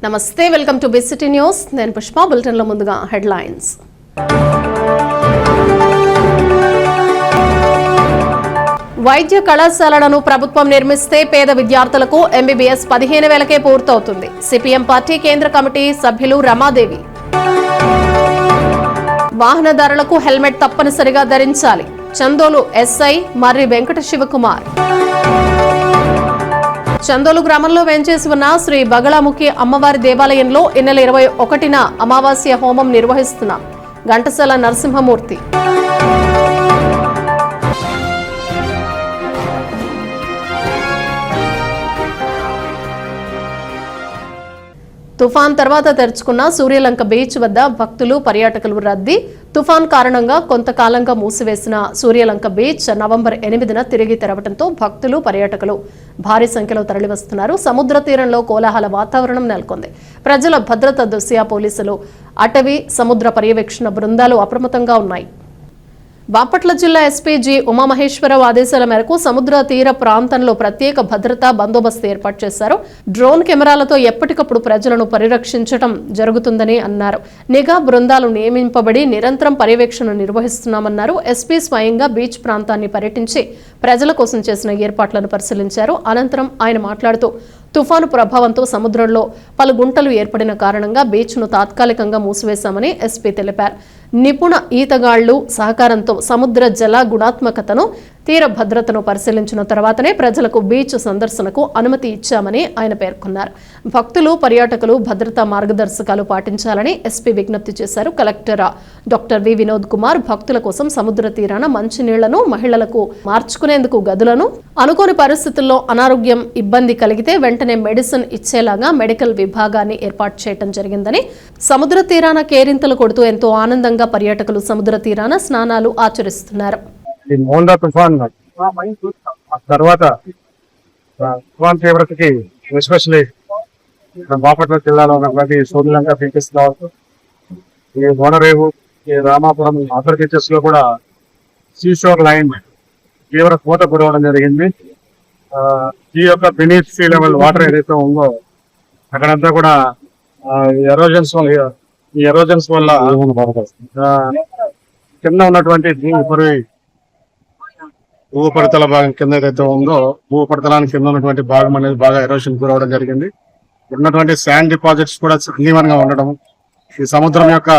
నమస్తే, welcome to big city news. నేను పుష్ప. బులెటిన్లో ముందుగా హెడ్లైన్స్. వైద్య కళాశాలలను ప్రభుత్వం నిర్మిస్తే పేద విద్యార్థులకు ఎంబీబీఎస్ 15,000కే పూర్తవుతుంది. సిపిఎం పార్టీ కేంద్ర కమిటీ సభ్యులు రమాదేవి. వాహనదారులకు హెల్మెట్ తప్పనిసరిగా ధరించాలి. చందోలు ఎస్ఐ మర్రి వెంకట శివకుమార్. చందోలు గ్రామంలో వేంచేసి ఉన్న శ్రీ బగళాముఖి అమ్మవారి దేవాలయంలో ఈ నెల 21న అమావాస్య హోమం నిర్వహిస్తున్న ఘంటసాల నరసింహమూర్తి. తుఫాన్ తర్వాత తెరుచుకున్న సూర్యలంక బీచ్ వద్ద భక్తులు పర్యాటకులు రద్దీ. తుఫాన్ కారణంగా కొంతకాలంగా మూసివేసిన సూర్యలంక బీచ్ నవంబర్ 8న తిరిగి తెరవడంతో భక్తులు పర్యాటకులు భారీ సంఖ్యలో తరలివస్తున్నారు. సముద్ర తీరంలో కోలాహల వాతావరణం నెలకొంది. ప్రజల భద్రత దృష్ట్యా పోలీసులు, అటవీ, సముద్ర పర్యవేక్షణ బృందాలు అప్రమత్తంగా ఉన్నాయి. బాపట్ల జిల్లా ఎస్పీ జి ఉమామహేశ్వరరావు ఆదేశాల మేరకు సముద్ర తీర ప్రాంతంలో ప్రత్యేక భద్రతా బందోబస్తు ఏర్పాటు చేశారు. డ్రోన్ కెమెరాలతో ఎప్పటికప్పుడు ప్రజలను పరిరక్షించడం జరుగుతుందని అన్నారు. నిఘా బృందాలు నియమింపబడి నిరంతరం పర్యవేక్షణ నిర్వహిస్తున్నామన్నారు. ఎస్పీ స్వయంగా బీచ్ ప్రాంతాన్ని పర్యటించి ప్రజల కోసం చేసిన ఏర్పాట్లను పరిశీలించారు. అనంతరం ఆయన మాట్లాడుతూ తుఫాను ప్రభావంతో సముద్రంలో పలు గుంటలు ఏర్పడిన కారణంగా బీచ్ను తాత్కాలికంగా మూసివేశామని ఎస్పీ తెలిపారు. నిపుణ ఈతగాళ్లు సహకారంతో సముద్ర జల గుణాత్మకతను, తీర భద్రతను పరిశీలించిన తర్వాతనే ప్రజలకు బీచ్ సందర్శనకు అనుమతి ఇచ్చామని ఆయన పేర్కొన్నారు. భక్తులు, పర్యాటకులు భద్రతా మార్గదర్శకాలు పాటించాలని ఎస్పీ విజ్ఞప్తి చేశారు. Collector doctor V Vinod Kumar భక్తుల కోసం సముద్ర తీరాన మంచినీళ్లను, మహిళలకు మార్చుకునేందుకు గదులను, అనుకోని పరిస్థితుల్లో అనారోగ్యం ఇబ్బంది కలిగితే వెంటనే మెడిసిన్ ఇచ్చేలాగా మెడికల్ విభాగాన్ని ఏర్పాటు చేయడం జరిగిందని, సముద్ర తీరాన కేరింతలు కొడుతూ ఎంతో ఆనందంగా పర్యాటకులు సముద్ర తీరాన స్నానాలు ఆచరిస్తున్నారు. తుఫాన్ తర్వాత తుఫాన్ తీవ్రతకి ఎస్పెషల్లీ బాపట్ల జిల్లాలో ఉన్నటువంటి సూర్యలంక బీచెస్ కావచ్చు, ఈ ఓనరేవు, ఈ రామాపురం అదర్ బీచెస్ లో కూడా సీషోర్ లైన్ తీవ్ర కోత గురవడం జరిగింది. ఈ యొక్క బెనీత్ సీ లెవెల్ వాటర్ ఏదైతే ఉందో అక్కడంతా కూడా ఈ ఎరోజన్స్ వల్ల కింద ఉన్నటువంటి భూపరితల భాగం కింద ఏదైతే ఉందో భూపరితలానికి కింద ఉన్నటువంటి భాగం అనేది బాగా ఎరోషన్ గురవడం జరిగింది. ఉన్నటువంటి శాండ్ డిపాజిట్స్ కూడా తీవ్రంగా ఉండడం, ఈ సముద్రం యొక్క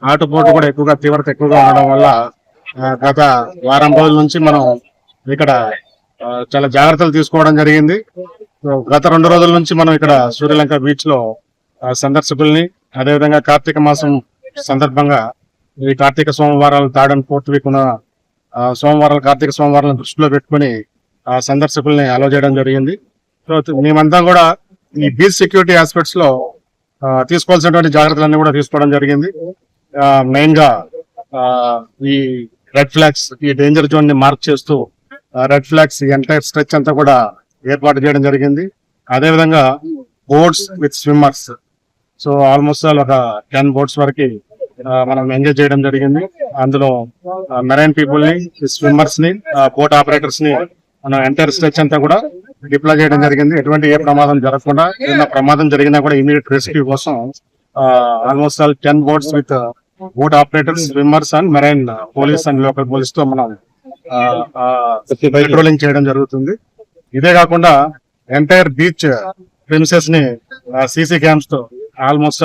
ఆటుపోటు కూడా తీవ్రత ఎక్కువగా ఉండడం వల్ల గత వారం రోజుల నుంచి మనం ఇక్కడ చాలా జాగ్రత్తలు తీసుకోవడం జరిగింది. గత 2 రోజుల నుంచి మనం ఇక్కడ సూర్యలంక బీచ్ లో సందర్శకుల్ని, అదేవిధంగా కార్తీక మాసం సందర్భంగా ఈ కార్తీక సోమవారాలు థర్డ్ అండ్ ఫోర్త్ వీక్ ఉన్న కార్తీక సోమవారాలను దృష్టిలో పెట్టుకుని సందర్శకుల్ని అలో చేయడం జరిగింది. సో మేమంతా కూడా ఈ బీచ్ సెక్యూరిటీ ఆస్పెక్ట్స్ లో తీసుకోవాల్సినటువంటి జాగ్రత్తలన్నీ కూడా తీసుకోవడం జరిగింది. మెయిన్ గా ఈ రెడ్ ఫ్లాగ్స్, ఈ డేంజర్ జోన్ ని మార్క్ చేస్తూ రెడ్ ఫ్లాగ్స్ ఎంటైర్ స్ట్రెచ్ అంతా కూడా ఏర్పాటు చేయడం జరిగింది. అదేవిధంగా boats with swimmers, so almost ఒక 10 బోట్స్ వరకు మనం ఎంజాయ్ చేయడం జరిగింది. అందులో మెరైన్ పీపుల్ ని, స్విమ్మర్స్ ని, బోట్ ఆపరేటర్స్ ని మనం ఎంటైర్ స్ట్రెచ్ అంతా కూడా డిప్లాయ్ చేయడం జరిగింది. ఎటువంటి ఏ ప్రమాదం జరగకుండా, ఏదైనా ప్రమాదం జరిగినా కూడా ఇమీడియట్ రెస్క్యూ కోసం almost 10 boats with boat operators, swimmers and marine police and local police తో మనం పెట్రోలింగ్ చేయడం జరుగుతుంది. ఇదే కాకుండా ఎంటైర్ బీచ్ ప్రిమిసెస్ ని సీసీ క్యామ్స్ తో ఆల్మోస్ట్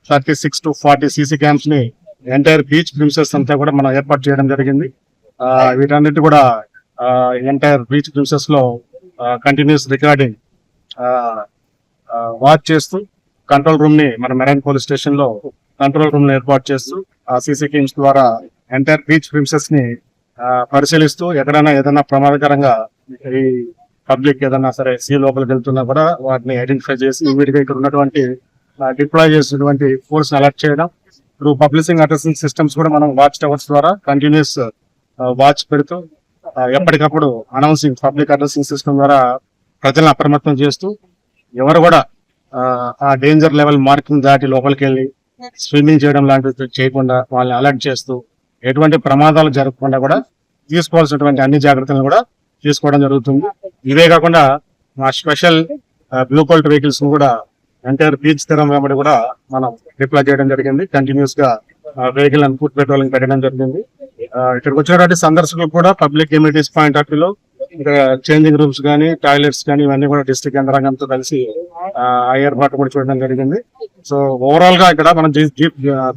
36 to 40 సీసీ క్యామ్స్ ని ఎంటైర్ బీచ్ ప్రిమిసెస్ అంతా కూడా మనం ఏర్పాటు చేయడం జరిగింది. వీటన్నిటి కూడా ఎంటైర్ బీచ్ ప్రిమిసెస్ లో కంటిన్యూస్ రికార్డింగ్ వాచ్ చేస్తూ కంట్రోల్ రూమ్ ని మన మెరైన్ పోలీస్ స్టేషన్ లో కంట్రోల్ రూమ్ ని ఏర్పాటు చేస్తూ ఆ సీసీ క్యామ్స్ ద్వారా ఎంటైర్ బీచ్ ప్రిమిసెస్ ని పరిశీలిస్తూ ఎక్కడైనా ఏదైనా ప్రమాదకరంగా ఈ పబ్లిక్ ఏదైనా సరే సీ లోపలికి వెళ్తున్నా కూడా వాటిని ఐడెంటిఫై చేసి ఇమీడియట్ ఇక్కడ ఉన్నటువంటి డిప్లాయ్ చేసినటువంటి ఫోర్స్ అలర్ట్ చేయడం. త్రూ పబ్లిసింగ్ అడ్రసింగ్ సిస్టమ్స్ కూడా మనం వాచ్ టవర్స్ ద్వారా కంటిన్యూస్ వాచ్ పెడుతూ ఎప్పటికప్పుడు అనౌన్సింగ్ పబ్లిక్ అడ్రసింగ్ సిస్టమ్ ద్వారా ప్రజలను అప్రమత్తం చేస్తూ ఎవరు కూడా ఆ డేంజర్ లెవెల్ మార్కింగ్ దాటి లోపలికి వెళ్ళి స్విమ్మింగ్ చేయడం లాంటివి చేయకుండా వాళ్ళని అలర్ట్ చేస్తూ ఎటువంటి ప్రమాదాలు జరగకుండా కూడా తీసుకోవాల్సినటువంటి అన్ని జాగ్రత్తలను కూడా తీసుకోవడం జరుగుతుంది. ఇవే కాకుండా మా స్పెషల్ బ్లూ కోల్ట్ వెహికల్స్ కూడా ఎంటైర్ బీచ్ తీరం వెంబడి కూడా మనం డిప్లాయ్ చేయడం జరిగింది. కంటిన్యూస్ గా వెహికల్ అండ్ ఫుడ్ పెట్రోలింగ్ పెట్టడం జరిగింది. ఇక్కడికి వచ్చినటువంటి సందర్శకులు కూడా పబ్లిక్ ఎమ్యూనిటీస్ పాయింట్ ఆఫ్ వ్యూలో ఇంకా చేంజింగ్ రూమ్స్ కానీ టాయిలెట్స్ కానీ ఇవన్నీ కూడా డిస్ట్రిక్ట్ యంత్రాంగంతో కలిసి ఆ ఏర్పాటు కూడా చూడడం జరిగింది. సో ఓవరాల్ గా ఇక్కడ మనం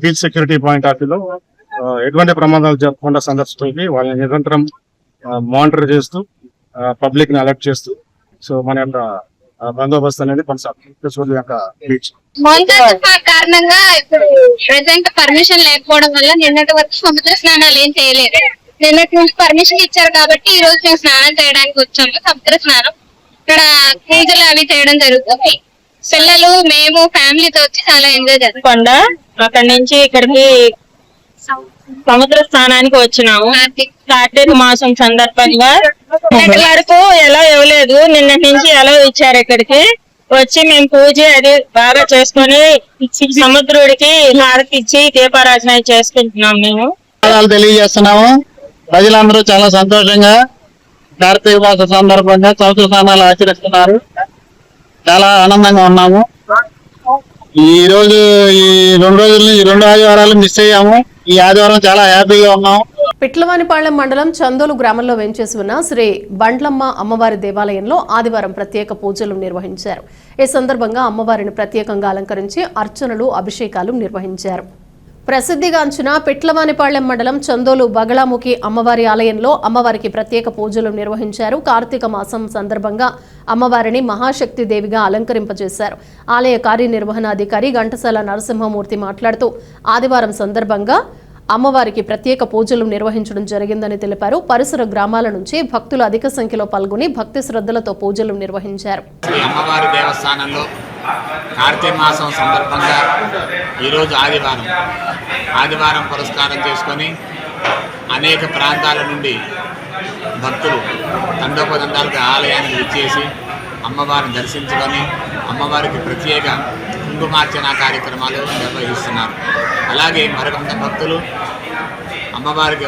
బీచ్ సెక్యూరిటీ పాయింట్ ఆఫ్ వ్యూలో ఎటువంటి ప్రమాదాలు జరగకుండా సందర్శకులకి వాళ్ళని నిరంతరం మానిటర్ చేస్తూ పబ్లిక్ ని అలర్ట్ చేస్తూ సో మన యొక్క బందోబస్తు అనేది కొనసాగుతుంది యొక్క బీచ్. కారణంగా ఇప్పుడు ప్రెసెంట్ పర్మిషన్ లేకపోవడం వల్ల నిన్నటి వరకు సముద్ర స్నానాలు ఏం చేయలేదు. నిన్నటి నుంచి పర్మిషన్ ఇచ్చారు కాబట్టి ఈ రోజు మేము స్నానం చేయడానికి వచ్చాము. సముద్ర స్నానం ఇక్కడ పూజలు అవి చేయడం జరుగుతుంది. పిల్లలు మేము ఫ్యామిలీతో వచ్చి చాలా ఎంజాయ్ చేస్తాం. అక్కడి నుంచి ఇక్కడికి సముద్ర స్నానానికి వచ్చినాము. కార్తీక మాసం సందర్భంగా ఇక్కడి వరకు ఎలా ఇవ్వలేదు, నిన్నటి నుంచి ఎలా ఇచ్చారు. ఇక్కడికి వచ్చి మేము పూజ అది బాగా చేసుకుని సముద్రుడికి హారతి ఇచ్చి దీపారాధన చేసుకుంటున్నాం. మేము తెలియజేస్తున్నాము. ప్రజలందరూ చాలా సంతోషంగా కార్తీక మాస సందర్భంగా సముద్ర స్నానాలు ఆచరిస్తున్నారు. చాలా ఆనందంగా ఉన్నాము. ఈ రోజు ఈ 2 రోజులు ఈ 2 ఆదివారాలు మిస్ అయ్యాము. ఈ ఆదివారం చాలా హ్యాపీగా ఉన్నాము. పిట్లవానిపాళెం మండలం చందోలు గ్రామంలో వెంచేసి ఉన్న శ్రీ బండ్లమ్మ అమ్మవారి దేవాలయంలో ఆదివారం ప్రత్యేక పూజలు నిర్వహించారు. ఈ సందర్భంగా అమ్మవారిని ప్రత్యేకంగా అలంకరించి అర్చనలు, అభిషేకాలు నిర్వహించారు. ప్రసిద్ధిగాంచిన పిట్లవానిపాళెం మండలం చందోలు బగళాముఖి అమ్మవారి ఆలయంలో అమ్మవారికి ప్రత్యేక పూజలు నిర్వహించారు. కార్తీక మాసం సందర్భంగా అమ్మవారిని మహాశక్తి దేవిగా అలంకరింపజేశారు. ఆలయ కార్యనిర్వహణాధికారి ఘంటసాల నరసింహమూర్తి మాట్లాడుతూ ఆదివారం సందర్భంగా అమ్మవారికి ప్రత్యేక పూజలు నిర్వహించడం జరిగిందని తెలిపారు. పరిసర గ్రామాల నుంచి భక్తులు అధిక సంఖ్యలో పాల్గొని భక్తి శ్రద్ధలతో పూజలు నిర్వహించారు. అమ్మవారి దేవస్థానంలో కార్తీక మాసం సందర్భంగా ఈరోజు ఆదివారం పురస్కారం చేసుకొని అనేక ప్రాంతాల నుండి భక్తులు తండోపదండాలుగా ఆలయానికి విచ్చేసి అమ్మవారిని దర్శించుకొని అమ్మవారికి ప్రత్యేక కుంకుమార్చన కార్యక్రమాలు నిర్వహిస్తున్నారు. అలాగే మరికొంత భక్తులు అమ్మవారికి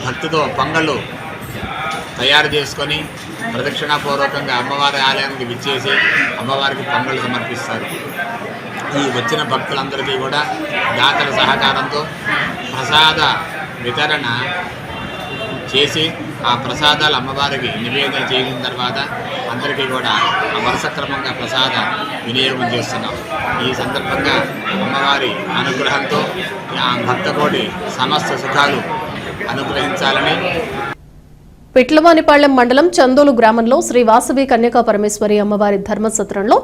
భక్తితో పొంగళ్ళు తయారు చేసుకొని ప్రదక్షిణాపూర్వకంగా అమ్మవారి ఆలయానికి విచ్చేసి అమ్మవారికి పొంగళ్ళు సమర్పిస్తారు. ఈ వచ్చిన భక్తులందరికీ కూడా దాతల సహకారంతో ప్రసాద వితరణ చేసి ఆ ప్రసాదాలు అమ్మవారికి నివేదన చేసిన తర్వాత అందరికీ కూడా వరుస క్రమంగా ప్రసాద వినియోగం చేస్తున్నాం. ఈ సందర్భంగా అమ్మవారి అనుగ్రహంతో ఆ భక్తకోటి సమస్త సుఖాలు అనుగ్రహించాలని పిట్లవానిపాళెం మండలం చందోలు గ్రామంలో శ్రీ వాసవి కన్యకా పరమేశ్వరి అమ్మవారి ధర్మసత్రంలో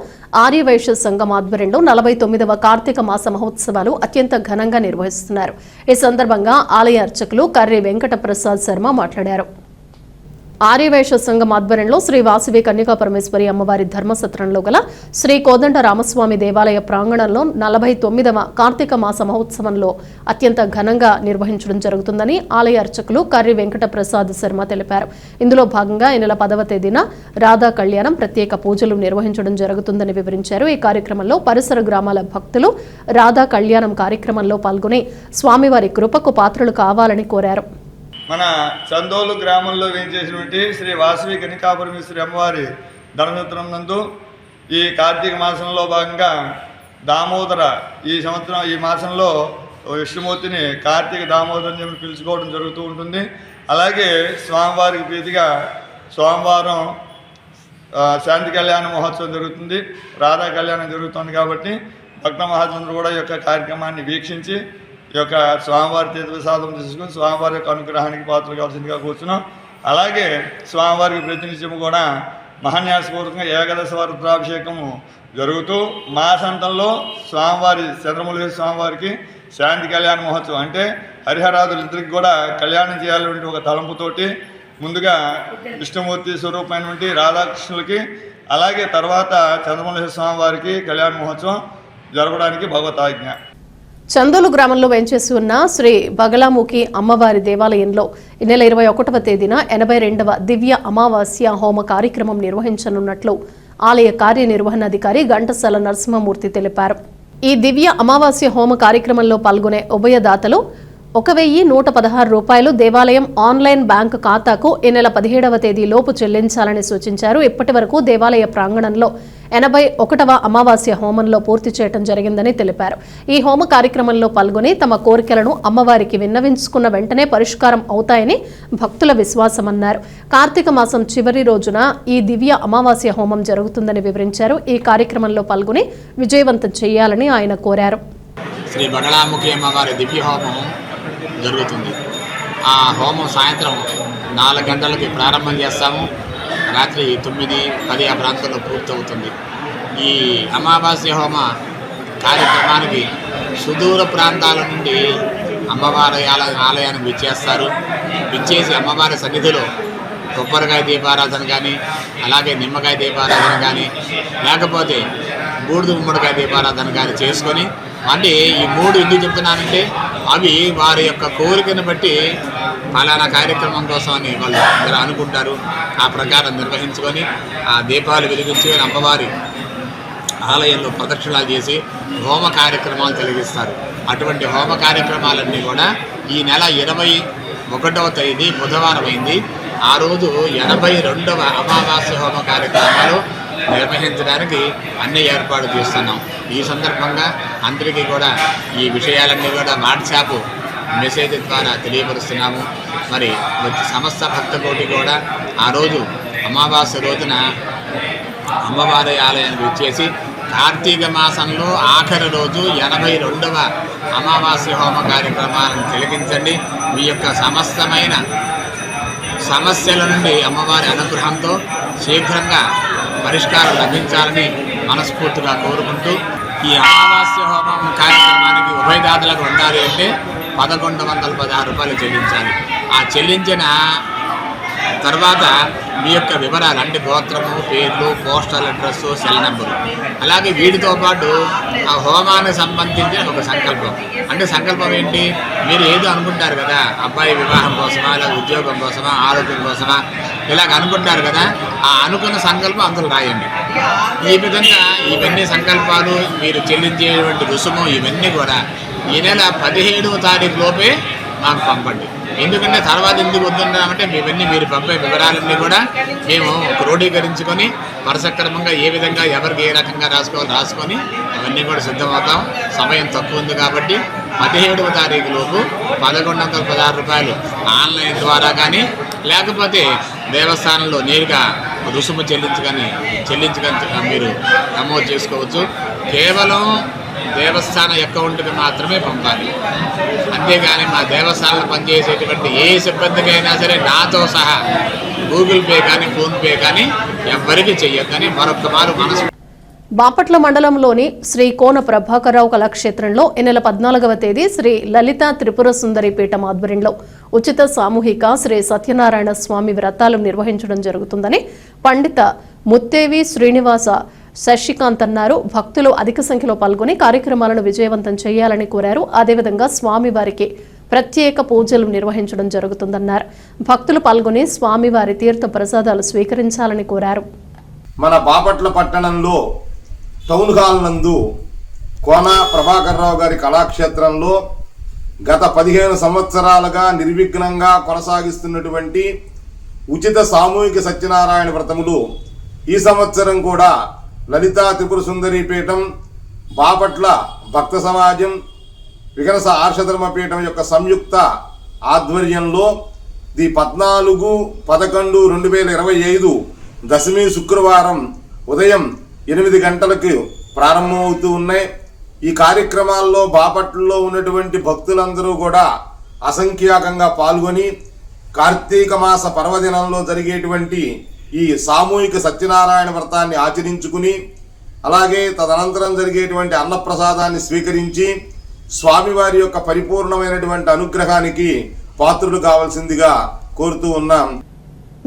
ఆర్యవైశ్య సంఘం ఆధ్వర్యంలో 49వ కార్తీక మాస మహోత్సవాలు అత్యంత ఘనంగా నిర్వహిస్తున్నారు. ఈ సందర్భంగా ఆలయ అర్చకులు కర్రి వెంకట ప్రసాద్ శర్మ మాట్లాడారు. ఆర్యవైశ్య సంఘం ఆధ్వర్యంలో శ్రీ వాసవి కన్యకా పరమేశ్వరి అమ్మవారి ధర్మసత్రంలో గల శ్రీ కోదండ రామస్వామి దేవాలయ ప్రాంగణంలో 49వ కార్తీక మాస మహోత్సవంలో అత్యంత ఘనంగా నిర్వహించడం జరుగుతుందని ఆలయ అర్చకులు కర్రి వెంకట ప్రసాద్ శర్మ తెలిపారు. ఇందులో భాగంగా ఈ నెల 10వ తేదీన రాధా కళ్యాణం ప్రత్యేక పూజలు నిర్వహించడం జరుగుతుందని వివరించారు. ఈ కార్యక్రమంలో పరిసర గ్రామాల భక్తులు రాధా కళ్యాణం కార్యక్రమంలో పాల్గొని స్వామివారి కృపకు పాత్రలు కావాలని కోరారు. మన చందోలు గ్రామంలో వేయించేసినటువంటి శ్రీ వాసవి కన్యకాపరమేశ్వరి అమ్మవారి ధర్మసత్రం నందు ఈ కార్తీక మాసంలో భాగంగా దామోదర ఈ మాసంలో విష్ణుమూర్తిని కార్తీక దామోదరం చెప్పి పిలుచుకోవడం జరుగుతూ ఉంటుంది. అలాగే స్వామివారికి ప్రీతిగా సోమవారం శాంతి కళ్యాణ మహోత్సవం జరుగుతుంది, రాధా కళ్యాణం జరుగుతుంది. కాబట్టి భక్త మహాజనులు కూడా ఈ యొక్క కార్యక్రమాన్ని వీక్షించి ఈ యొక్క స్వామివారి తీర్థప్రసాదం తీసుకుని స్వామివారి యొక్క అనుగ్రహానికి పాత్రలు కావాల్సిందిగా కూర్చున్నాం. అలాగే స్వామివారికి ప్రతినిత్యము కూడా మహాన్యాసపూర్వకంగా ఏకాదశ రుద్రాభిషేకము జరుగుతూ మాసాంతంలో స్వామివారి చంద్రమౌళి స్వామివారికి శాంతి కళ్యాణ మహోత్సవం అంటే హరిహరాదులిద్దరికి కూడా కళ్యాణం చేయాలనేటువంటి ఒక తలంపుతోటి ముందుగా విష్ణుమూర్తి స్వరూపమైనటువంటి రాధాకృష్ణులకి అలాగే తర్వాత చంద్రమౌళి స్వామివారికి కళ్యాణ మహోత్సవం జరపడానికి భగవతాజ్ఞ. చందోలు గ్రామంలో వెంచేసి ఉన్న శ్రీ బగళాముఖి అమ్మవారి దేవాలయంలో ఈ నెల 21వ తేదీన 82వ దివ్య అమావాస్య హోమ కార్యక్రమం నిర్వహించనున్నట్లు ఆలయ కార్యనిర్వహణాధికారి ఘంటసాల నరసింహమూర్తి తెలిపారు. ఈ దివ్య అమావాస్య హోమ కార్యక్రమంలో పాల్గొనే ఉభయదాతలు 1,116 రూపాయలు దేవాలయం ఆన్లైన్ బ్యాంకు ఖాతాకు ఈ నెల 17వ తేదీలోపు చెల్లించాలని సూచించారు. ఇప్పటి వరకు దేవాలయ ప్రాంగణంలో 81వ అమావాస్య హోమంలో పూర్తి చేయడం జరిగిందని తెలిపారు. ఈ హోమ కార్యక్రమంలో పాల్గొని తమ కోరికలను అమ్మవారికి విన్నవించుకున్న వెంటనే పరిష్కారం అవుతాయని భక్తుల విశ్వాసమన్నారు. కార్తీక మాసం చివరి రోజున ఈ దివ్య అమావాస్య హోమం జరుగుతుందని వివరించారు. ఈ కార్యక్రమంలో పాల్గొని విజయవంతం చేయాలని ఆయన కోరారు. శ్రీ బగళాముఖి అమ్మవారి దివ్య హోమం జరుగుతుంది. ఆ హోమం సాయంత్రం 4 గంటలకి ప్రారంభం చేస్తాము. రాత్రి 9, 10 ఆ ప్రాంతంలో పూర్తవుతుంది. ఈ అమావాస్య హోమ కార్యక్రమానికి సుదూర ప్రాంతాల నుండి అమ్మవారి ఆలయానికి విచ్చేస్తారు. విచ్చేసి అమ్మవారి సన్నిధిలో కొబ్బరికాయ దీపారాధన కానీ, అలాగే నిమ్మకాయ దీపారాధన కానీ, లేకపోతే బూడిద గుమ్మడికాయ దీపారాధన కానీ చేసుకొని, అంటే ఈ 3 ఎందుకు చెప్తున్నానంటే అవి వారి యొక్క కోరికను బట్టి ఫలానా కార్యక్రమం కోసం అని వాళ్ళు అనుకుంటారు. ఆ ప్రకారం నిర్వహించుకొని ఆ దీపాలు వెలిగించుకొని అమ్మవారి ఆలయంలో ప్రదక్షిణాలు చేసి హోమ కార్యక్రమాలు కలిగిస్తారు. అటువంటి హోమ కార్యక్రమాలన్నీ కూడా ఈ నెల 21వ తేదీ బుధవారం అయింది. ఆ రోజు 82వ అమావాస్య హోమ కార్యక్రమాలు నిర్వహించడానికి అన్ని ఏర్పాటు చేస్తున్నాం. ఈ సందర్భంగా అందరికీ కూడా ఈ విషయాలన్నీ కూడా వాట్సాప్ మెసేజ్ ద్వారా తెలియపరుస్తున్నాము. మరి సమస్త భక్త కోటి కూడా ఆ రోజు అమావాస్య రోజున అమ్మవారి ఆలయానికి వచ్చేసి కార్తీక మాసంలో ఆఖరి రోజు 82వ అమావాస్య హోమ కార్యక్రమాలను తిలకించండి. మీ యొక్క సమస్తమైన సమస్యల నుండి అమ్మవారి అనుగ్రహంతో శీఘ్రంగా పరిష్కారం లభించాలని మనస్ఫూర్తిగా కోరుకుంటూ, ఈ అమావాస్య హోమం కార్యక్రమానికి ఉభయదాతలకు ఉండాలి అంటే 1,116 రూపాయలు చెల్లించాలి. ఆ చెల్లించిన తర్వాత మీ యొక్క వివరాలు అంటే గోత్రము, పేర్లు, పోస్టల్ అడ్రస్, సెల్ నెంబరు, అలాగే వీటితో పాటు ఆ హోమానికి సంబంధించిన ఒక సంకల్పం. అంటే సంకల్పం ఏంటి? మీరు ఏదో అనుకుంటారు కదా, అబ్బాయి వివాహం కోసమా, లేదా ఉద్యోగం కోసమా, ఆరోగ్యం కోసమా, ఇలాగ అనుకుంటారు కదా, ఆ అనుకున్న సంకల్పం అందులో రాయండి. ఈ విధంగా ఇవన్నీ సంకల్పాలు, మీరు చెల్లించేటువంటి రుసుము, ఇవన్నీ కూడా ఈ నెల 17వ తారీఖు లోపే మాకు పంపండి. ఎందుకంటే తర్వాత ఎందుకు వద్దున్నామంటే ఇవన్నీ మీరు పంపే వివరాలన్నీ కూడా మేము క్రోడీకరించుకొని వరుసక్రమంగా ఏ విధంగా ఎవరికి ఏ రకంగా రాసుకొని అవన్నీ కూడా సిద్ధమవుతాం. సమయం తక్కువ ఉంది కాబట్టి 17వ తారీఖు లోపు 1,116 రూపాయలు ఆన్లైన్ ద్వారా కానీ, లేకపోతే దేవస్థానంలో నేరుగా రుసుము చెల్లించుకొని మీరు నమోదు చేసుకోవచ్చు. కేవలం దేవస్థాన అకౌంట్కి మాత్రమే పంపాలి. అంతేగాని మా దేవస్థానంలో పనిచేసేటువంటి ఏ సిబ్బందికైనా సరే నాతో సహా గూగుల్ పే కానీ, ఫోన్పే కానీ ఎవ్వరికి చెయ్యొద్దని మరొక మారు మనసు. బాపట్ల మండలంలోని శ్రీ కోన ప్రభాకరరావు కళాక్షేత్రంలో ఈ నెల 14వ తేదీ శ్రీ లలిత త్రిపుర సుందరి పీఠం ఆధ్వర్యంలో ఉచిత సామూహిక శ్రీ సత్యనారాయణ స్వామి వ్రతాలు నిర్వహించడం జరుగుతుందని పండిత ముత్తేవి శ్రీనివాస శశికాంత్ అన్నారు. భక్తులు అధిక సంఖ్యలో పాల్గొని కార్యక్రమాలను విజయవంతం చేయాలని కోరారు. అదేవిధంగా స్వామివారికి ప్రత్యేక పూజలు నిర్వహించడం జరుగుతుందన్నారు. భక్తులు పాల్గొని స్వామివారి తీర్థ ప్రసాదాలు స్వీకరించాలని కోరారు. మన బాపట్ల పట్టణంలో టౌన్ హాల్ నందు కోన ప్రభాకరరావు గారి కళాక్షేత్రంలో గత 15 సంవత్సరాలుగా నిర్విఘ్నంగా కొనసాగిస్తున్నటువంటి ఉచిత సామూహిక సత్యనారాయణ వ్రతములు ఈ సంవత్సరం కూడా లలితా త్రిపుర సుందరి పీఠం, బాపట్ల భక్త సమాజం, వికనస ఆర్షధర్మ పీఠం యొక్క సంయుక్త ఆధ్వర్యంలో 14/11/2025 దశమి శుక్రవారం ఉదయం 8 గంటలకు ప్రారంభమవుతూ ఉన్నాయి. ఈ కార్యక్రమాల్లో బాపట్లలో ఉన్నటువంటి భక్తులందరూ కూడా అసంఖ్యాకంగా పాల్గొని కార్తీక మాస పర్వదినంలో జరిగేటువంటి ఈ సామూహిక సత్యనారాయణ వ్రతాన్ని ఆచరించుకుని, అలాగే తదనంతరం జరిగేటువంటి అన్నప్రసాదాన్ని స్వీకరించి స్వామివారి యొక్క పరిపూర్ణమైనటువంటి అనుగ్రహానికి పాత్రులు కావాల్సిందిగా కోరుతూ ఉన్నాం.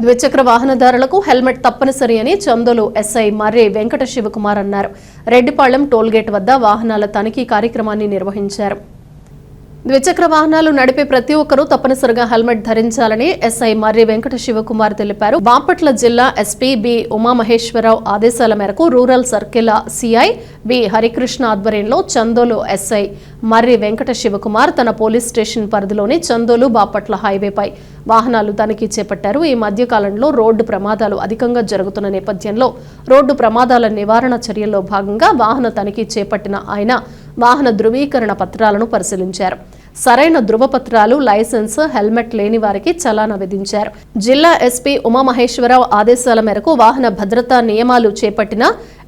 ద్విచక్ర వాహనదారులకు హెల్మెట్ తప్పనిసరి అని చందోలు ఎస్ఐ మర్రి వెంకట శివకుమార్ అన్నారు. రెడ్డిపాళెం టోల్గేట్ వద్ద వాహనాల తనిఖీ కార్యక్రమాన్ని నిర్వహించారు. ద్విచక్ర వాహనాలు నడిపే ప్రతి ఒక్కరూ తప్పనిసరిగా హెల్మెట్ ధరించాలని ఎస్ఐ మర్రి వెంకట శివకుమార్ తెలిపారు. బాపట్ల జిల్లా ఎస్పీ బి ఉమామహేశ్వరరావు ఆదేశాల మేరకు rural circle CI B Harikrishna ఆధ్వర్యంలో చందోలు ఎస్ఐ మర్రి వెంకట శివకుమార్ తన పోలీస్ స్టేషన్ పరిధిలోని చందోలు బాపట్ల హైవేపై వాహనాలు తనిఖీ చేపట్టారు. ఈ మధ్య కాలంలో రోడ్డు ప్రమాదాలు అధికంగా జరుగుతున్న నేపథ్యంలో రోడ్డు ప్రమాదాల నివారణ చర్యల్లో భాగంగా వాహన తనిఖీ చేపట్టిన ఆయన వాహన ధృవీకరణ పత్రాలను పరిశీలించారు. సరైన ధృవపత్రాలు, లైసెన్స్, హెల్మెట్ లేని వారికి చలానా విధించారు. జిల్లా ఎస్పీ ఉమామహేశ్వరరావు ఆదేశాల మేరకు వాహన భద్రతా నియమాలు చేపట్టిన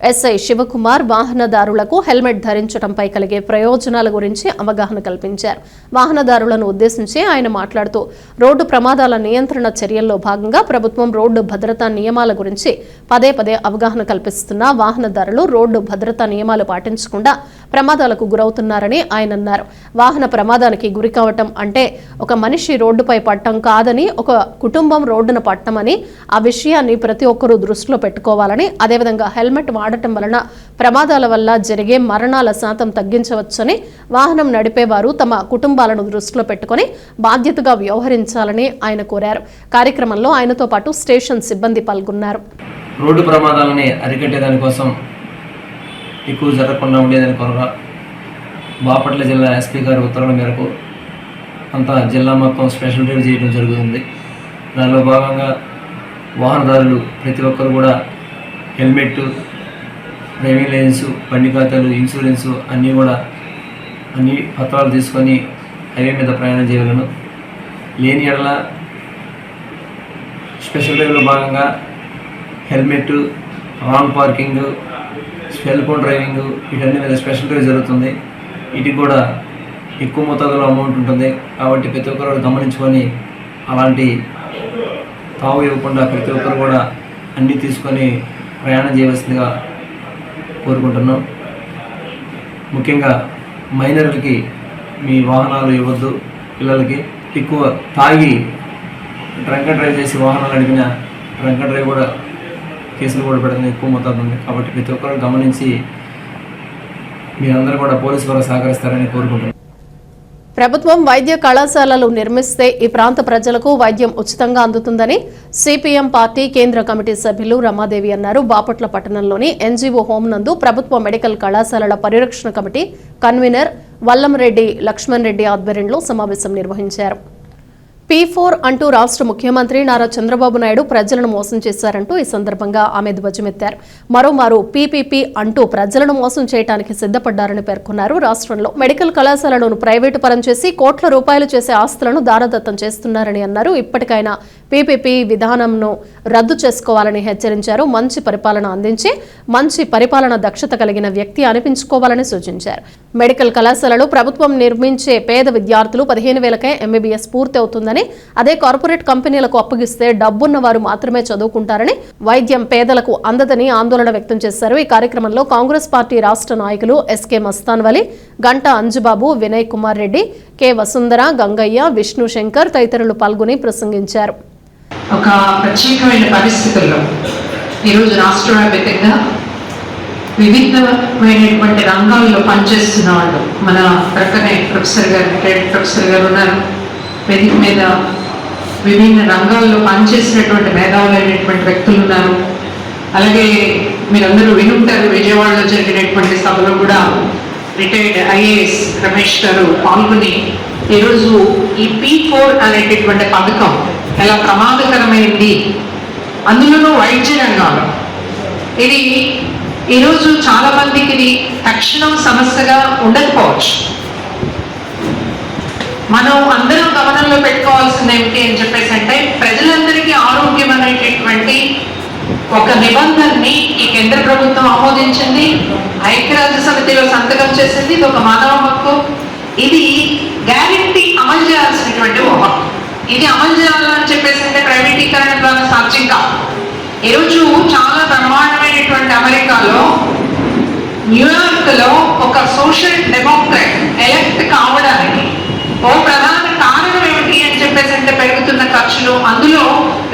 ఎస్ఐ శివకుమార్ వాహనదారులకు హెల్మెట్ ధరించడంపై కలిగే ప్రయోజనాల గురించి అవగాహన కల్పించారు. వాహనదారులను ఉద్దేశించి ఆయన మాట్లాడుతూ రోడ్డు ప్రమాదాల నియంత్రణ చర్యల్లో భాగంగా ప్రభుత్వం రోడ్డు భద్రతా నియమాల గురించి పదే పదే అవగాహన కల్పిస్తున్నా వాహనదారులు రోడ్డు భద్రతా నియమాలు పాటించకుండా ప్రమాదాలకు గురవుతున్నారని ఆయన అన్నారు. వాహన ప్రమాదానికి గురి కావటం అంటే ఒక మనిషి రోడ్డుపై పడటం కాదని, ఒక కుటుంబం రోడ్డున పడటమని, ఆ విషయాన్ని ప్రతి ఒక్కరూ దృష్టిలో పెట్టుకోవాలని, అదేవిధంగా హెల్మెట్ వాడటం వలన ప్రమాదాల వల్ల జరిగే మరణాల శాతం తగ్గించవచ్చని, వాహనం నడిపేవారు తమ కుటుంబాలను దృష్టిలో పెట్టుకుని బాధ్యతగా వ్యవహరించాలని ఆయన కోరారు. కార్యక్రమంలో ఆయనతో పాటు స్టేషన్ సిబ్బంది పాల్గొన్నారు. రోడ్డు ప్రమాదాలని అరికట్టేదాని కోసం ఎక్కువ జరగకుండా ఉండేదాని కొరగా బాపట్ల జిల్లా ఎస్పీ గారి ఉత్తర్వుల మేరకు అంతా జిల్లా మొత్తం స్పెషల్ డ్రైవ్ చేయడం జరుగుతుంది. దానిలో భాగంగా వాహనదారులు ప్రతి ఒక్కరు కూడా హెల్మెట్, డ్రైవింగ్ లైసెన్స్, బండి ఖాతాలు, ఇన్సూరెన్సు అన్ని పత్రాలు తీసుకొని హైవే మీద ప్రయాణం చేయగలను. లేని ఎడల స్పెషల్ డ్రైవ్లో భాగంగా helmet, wrong parking, cell phone driving వీటన్ని మీద స్పెషల్ డ్రైవ్ జరుగుతుంది. వీటికి కూడా ఎక్కువ మొత్తంలో అమౌంట్ ఉంటుంది. కాబట్టి ప్రతి ఒక్కరు గమనించుకొని అలాంటి తావు ఇవ్వకుండా ప్రతి ఒక్కరు కూడా అన్నీ తీసుకొని ప్రయాణం చేయవలసిందిగా కోరుకుంటున్నాం. ముఖ్యంగా మైనర్లకి మీ వాహనాలు ఇవ్వద్దు. పిల్లలకి ఎక్కువ తాగి డ్రంక్ అండ్ డ్రైవ్ చేసి వాహనాలు నడిపిన డ్రంక్ అండ్ డ్రైవ్ కూడా కేసులు కూడా పెడుతుంది, ఎక్కువ మొత్తం ఉంది. కాబట్టి ప్రతి ఒక్కరు గమనించి మీరందరూ కూడా పోలీసు వారు సహకరిస్తారని కోరుకుంటున్నాను. ప్రభుత్వం వైద్య కళాశాలలు నిర్మిస్తే ఈ ప్రాంత ప్రజలకు వైద్యం ఉచితంగా అందుతుందని సిపిఎం పార్టీ కేంద్ర కమిటీ సభ్యులు రమాదేవి అన్నారు. బాపట్ల పట్టణంలోని ఎన్జీఓ హోం నందు ప్రభుత్వ మెడికల్ కళాశాలల పరిరక్షణ కమిటీ కన్వీనర్ వల్లంరెడ్డి లక్ష్మణ్ రెడ్డి ఆధ్వర్యంలో సమావేశం నిర్వహించారు. P4 అంటూ రాష్ట్ర ముఖ్యమంత్రి నారా చంద్రబాబు నాయుడు ప్రజలను మోసం చేశారంటూ ఈ సందర్భంగా ఆమె ధ్వజమెత్తారు. మరోమారు పీపీపీ అంటూ ప్రజలను మోసం చేయడానికి సిద్ధపడ్డారని పేర్కొన్నారు. రాష్ట్రంలో మెడికల్ కళాశాలను ప్రైవేటు పరం చేసి కోట్ల రూపాయలు చేసే ఆస్తులను దారదత్తం చేస్తున్నారని అన్నారు. ఇప్పటికైనా పీపీపీ విధానంను రద్దు చేసుకోవాలని హెచ్చరించారు. మంచి పరిపాలన అందించి మంచి పరిపాలన దక్షత కలిగిన వ్యక్తి అనిపించుకోవాలని సూచించారు. మెడికల్ కళాశాలలు ప్రభుత్వం నిర్మించే పేద విద్యార్థులు 15,000కే ఎంబీబీఎస్ పూర్తి అవుతుందని, అదే కార్పొరేట్ కంపెనీలకు అప్పగిస్తే డబ్బున్న వారు మాత్రమే చదువుకుంటారని, వైద్యం పేదలకు అందదని ఆందోళన వ్యక్తం చేశారు. ఈ కార్యక్రమంలో కాంగ్రెస్ పార్టీ రాష్ట్ర నాయకులు ఎస్కే మస్తాన్వలి, గంట అంజుబాబు, వినయ్ కుమార్ రెడ్డి, కె వసుంధర, గంగయ్య, విష్ణు శంకర్ తదితరులు పాల్గొని ప్రసంగించారు. ఒక ప్రత్యేకమైన పరిస్థితుల్లో ఈరోజు రాష్ట్ర వ్యాప్తంగా వివిధమైనటువంటి రంగాల్లో పనిచేస్తున్న వాళ్ళు మన ప్రక్కనే ప్రొఫెసర్ గారు ఉన్నారు. వేదిక మీద విభిన్న రంగాల్లో పనిచేసినటువంటి మేధావులైనటువంటి వ్యక్తులు ఉన్నారు. అలాగే మీరందరూ వినుంటారు, విజయవాడలో జరిగినటువంటి సభలో కూడా రిటైర్డ్ ఐఏఎస్ రమేష్ గారు పాల్గొని ఈరోజు ఈ P4 అనేటటువంటి పథకం ఎలా ప్రమాదకరమైంది, అందులోనూ వైద్య రంగంలో ఇది ఈరోజు చాలా మందికి ఇది తక్షణం సమస్యగా ఉండకపోవచ్చు. మనం అందరం గమనంలో పెట్టుకోవాల్సింది ఏమిటి అని చెప్పేసి అంటే, ప్రజలందరికీ ఆరోగ్యం అనేటటువంటి ఒక నిబంధనని ఈ కేంద్ర ప్రభుత్వం ఆమోదించింది, ఐక్యరాజ్య సమితిలో సంతకం చేసింది. ఇది ఒక మానవ హక్కు. ఇది గ్యారెంటీ అమలు చేయాల్సినటువంటి ఒక హక్కు. ఇది అమలు చేయాలని చెప్పేసి అంటే ప్రైవేటీకరణ ద్వారా సాధ్యం కాదు. ఈరోజు చాలా బ్రహ్మాండమైనటువంటి అమెరికాలో న్యూయార్క్ లో ఒక సోషల్ డెమోక్రాట్ ఎలక్ట్ కావడానికి ఓ ప్రధాన కారణం ఏమిటి అని చెప్పేసి అంటే పెరుగుతున్న ఖర్చులు, అందులో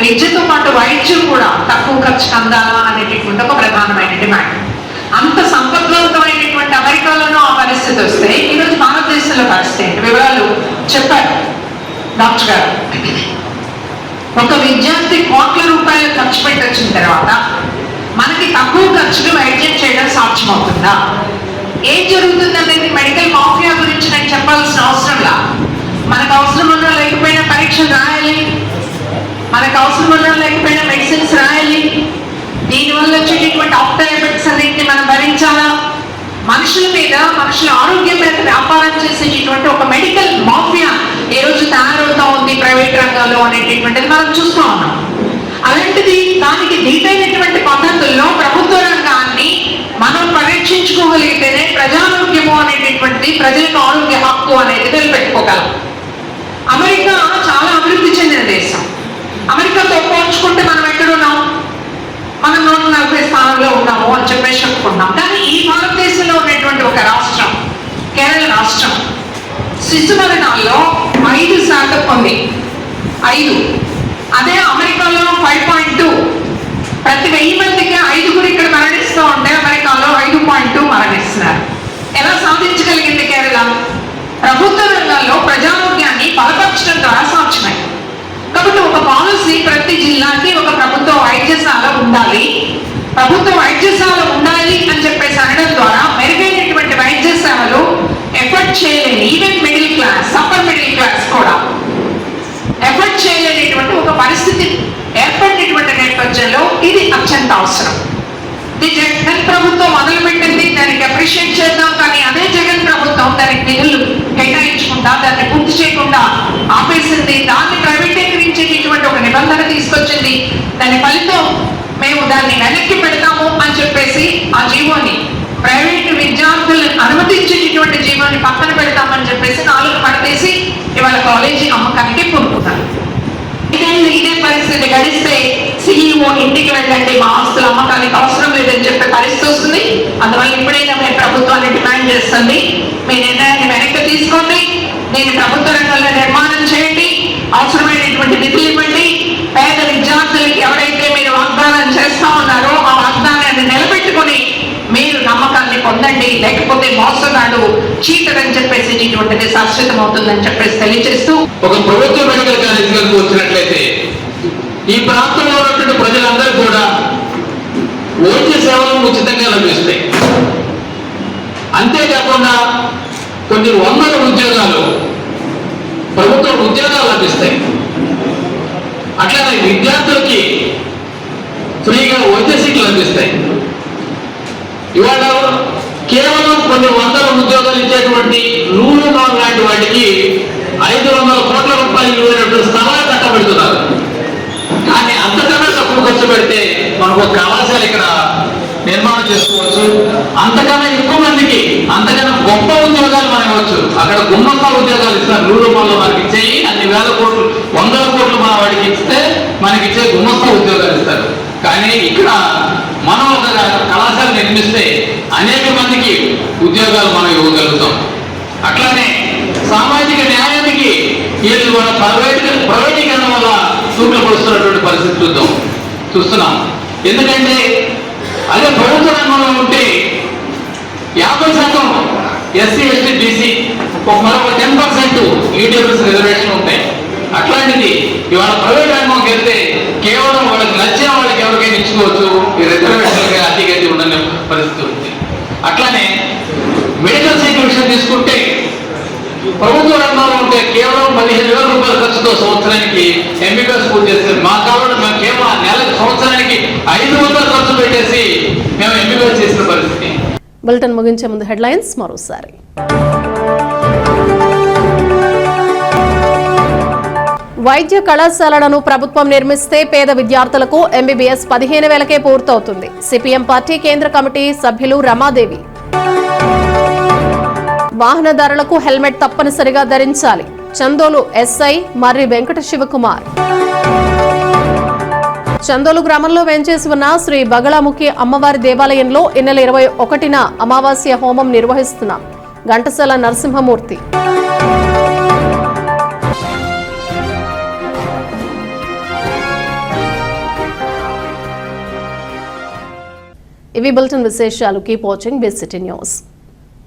విద్యతో పాటు వైద్యం కూడా తక్కువ ఖర్చుకు అందాలా అనేటటువంటి ఒక ప్రధానమైన డిమాండ్. అంత సంపద్వంతమైనటువంటి అమెరికాలోనూ ఆ పరిస్థితి వస్తే ఈరోజు భారతదేశంలో విద్యార్థుల పరిస్థితి ఏంటి? వివరాలు చెప్పారు డాక్టర్ గారు. ఒక విద్యార్థి కోట్ల రూపాయలు ఖర్చు పెట్టి వచ్చిన తర్వాత మనకి తక్కువ ఖర్చులు వైద్యం చేయడం సాధ్యమవుతుందా? ఏం జరుగుతుంది అనేది మెడికల్ మాఫియా గురించి నేను చెప్పాల్సిన అవసరంలా. మనకు అవసరం ఉన్నా లేకపోయినా పరీక్షలు రాయాలి, మనకు అవసరం ఉన్నా లేకపోయినా మెడిసిన్స్ రాయాలి, దీనివల్ల వచ్చేటటువంటి ఆఫ్టర్ ఎఫెక్ట్స్ అన్నింటినీ మనం భరించాలా? మనుషుల మీద, మనుషుల ఆరోగ్యం మీద వ్యాపారం చేసేటటువంటి ఒక మెడికల్ మాఫియా ఏ రోజు తయారవుతా ఉంది ప్రైవేట్ రంగంలో అనేటటువంటిది మనం చూస్తూ ఉన్నాం. అలాంటిది దానికి దీటైనటువంటి పద్ధతుల్లో ప్రభుత్వ రంగాన్ని మనం పరీక్షించుకోగలిగితేనే ప్రజారోగ్యము అనేటటువంటిది, ప్రజలకు ఆరోగ్య హక్కు అనేది నిలబెట్టుకోగలం. అమెరికా చాలా అభివృద్ధి చెందిన దేశం. అమెరికాతో పోల్చుకుంటే మనం ఎక్కడున్నాం? మనం 140 స్థానంలో ఉన్నాము అని చెప్పేసి చెప్పుకున్నాం. కానీ ఈ భారతదేశంలో ఉన్నటువంటి ఒక రాష్ట్రం, కేరళ రాష్ట్రం, శిశు మరణాల్లో 5% ఉంది. 5. అదే అమెరికాలో 5.2. ప్రతి 1000 మందికి 5 ఇక్కడ మరణిస్తూ ఉంటే అమెరికాలో 5.2 మరణిస్తున్నారు. ఎలా సాధించగలిగింది కేరళ? ప్రభుత్వ రంగాల్లో ప్రజారోగ్యాన్ని బలపరచడం ద్వారా సాధ్యమైంది. కాబట్టి ఒక పాలసీ, ప్రతి జిల్లాకి ఒక ప్రభుత్వ వైద్యశాల ఉండాలి, ప్రభుత్వ వైద్యశాల ఉండాలి అని చెప్పేసి అనడం ద్వారా మెరుగైనటువంటి వైద్య సేవలు ఎఫర్ట్ చేయలేని, even middle class, upper middle class కూడా ఎఫర్ట్ చేయలేనటువంటి ఒక పరిస్థితి ఏర్పడినటువంటి నేపథ్యంలో ఇది అత్యంత అవసరం. ఇది జగన్ ప్రభుత్వం మొదలుపెట్టింది, దానికి అప్రిషియేట్ చేద్దాం. కానీ అదే జగన్ ప్రభుత్వం దానికి నిధులు కేటాయించకుండా, దాన్ని పూర్తి చేయకుండా ఆపేసింది. దాన్ని ప్రైవేటీకరించేటటువంటి ఒక నిబంధన తీసుకొచ్చింది. దాని ఫలితం మేము దాన్ని వెనక్కి పెడతాము అని చెప్పేసి ఆ జీవోని, ప్రైవేటు విద్యార్థులను అనుమతించేటటువంటి జీవోని పక్కన పెడతామని చెప్పేసి 4 పడతేసి ఇవాళ కాలేజీ అమ్మకానికి పొందుతున్నారు. ఇదే పరిస్థితి గడిస్తే సిఇఓ ఇంటికి వెళ్ళండి, మా ఆస్తుల అమ్మకానికి అవసరం లేదని చెప్పే పరిస్థితి వస్తుంది. అందువల్ల ఇప్పుడైనా మేము ప్రభుత్వాన్ని డిమాండ్ చేస్తుంది, మీ నిర్ణయాన్ని వెనక్కి తీసుకోండి, దీన్ని ప్రభుత్వ రంగంలో నిర్మాణం చేయండి, అవసరమైనటువంటి నిధులు ఇవ్వండి. పేద విద్యార్థులకి ఎవరైతే మీరు వాగ్దానం చేస్తా ఉన్నారో ఆ వాగ్దానాన్ని నిలబెట్టుకుని మీరు నమ్మకాన్ని పొందండి. లేకపోతే మోసగాడు, చీటర్ అని చెప్పేసి ఇటువంటిది శాశ్వతం అవుతుందని చెప్పేసి తెలియజేస్తూ, ఒక ప్రభుత్వ మెడికల్ కాలేజ్ కనుక వచ్చినట్లయితే ఈ ప్రాంతంలో ఉన్నటువంటి ప్రజలందరూ కూడా వైద్య సేవలు ఉచితంగా లభిస్తాయి. అంతేకాకుండా కొన్ని వందల ఉద్యోగాలు, ప్రభుత్వ ఉద్యోగాలు లభిస్తాయి. అట్లానే విద్యార్థులకి ఫ్రీగా వైద్య సీట్లు లభిస్తాయి. ఇవాళ కేవలం కొన్ని వందల ఉద్యోగాలు ఇచ్చేటువంటి రూలు మాల్ లాంటి వాటికి 500 కోట్ల రూపాయలు ఇవ్వనటువంటి స్థలాలు కట్టబెడుతున్నారు. కానీ అంతకన్నా తక్కువ ఖర్చు పెడితే మనకు ఒక కళాశాల ఇక్కడ నిర్మాణం చేసుకోవచ్చు. అంతకన్నా ఎక్కువ మందికి అంతకన్నా గొప్ప ఉద్యోగాలు మనం ఇవ్వచ్చు. అక్కడ గుమ్మస్తా ఉద్యోగాలు ఇస్తారు. రూలు మాల్లో మనకి ఇచ్చేయి అన్ని 1000 కోట్లు 100 కోట్లు మన వాడికి ఇస్తే మనకి ఇచ్చే గుమ్మస్తా ఉద్యోగాలు ఇస్తారు. కానీ ఇక్కడ మనం ఒక కళాశాల నిర్మిస్తే అనేక మందికి ఉద్యోగాలు మనం ఇవ్వగలుగుతాం. అట్లానే సామాజిక న్యాయానికి వీళ్ళు మన ప్రైవేటీకరణ వల్ల సూట్లు పడుతున్నటువంటి పరిస్థితి చూస్తున్నాం. ఎందుకంటే అదే ప్రభుత్వ రంగంలో ఉంటే 50% ఎస్సీ, ఎస్టీ, బీసీ, మరొక 10% ఈడబ్ల్యూఎస్ రిజర్వేషన్ ఉంటాయి. అట్లాంటిది ఇవాళ ప్రైవేట్ రంగంకి వెళ్తే కేవలం వాళ్ళకి నచ్చిన వాళ్ళకి ఎవరికైనా ఇచ్చుకోవచ్చు. ఈ రిజర్వేషన్లకి అతిగతి ఉండని పరిస్థితి ఉంది. అట్లానే మెడికల్ సీట్ విషయం తీసుకుంటే ప్రభుత్వ రంగంలో ఉంటే కేవలం 15,000 రూపాయల ఖర్చుతో సంవత్సరానికి ఎంబీబీఎస్ పూర్తి చేస్తే మా కావాలి మేము కేవలం నెలకు సంవత్సరానికి 500 ఖర్చు పెట్టేసి మేము ఎంబీబీఎస్ చేసిన పరిస్థితి. బులెటిన్ ముగించే ముందు హెడ్లైన్స్ మరోసారి. వైద్య కళాశాలలను ప్రభుత్వం నిర్మిస్తే పేద విద్యార్థులకు ఎంబీబీఎస్ 15,000కే పూర్తవుతుంది. సిపిఎం పార్టీ కేంద్ర కమిటీ సభ్యులు రమాదేవి. వాహనదారులకు హెల్మెట్ తప్పనిసరిగా ధరించాలి. చందోలు ఎస్ఐ మర్రి వెంకట శివకుమార్. చందోలు గ్రామంలో వేంచేసి ఉన్న శ్రీ బగళాముఖి అమ్మవారి దేవాలయంలో ఈ నెల 21న అమావాస్య హోమం నిర్వహిస్తున్నాం. ఘంటసాల నరసింహమూర్తి. ఇవి బులెటిన్ విశేషాలు. Keep watching BCT news.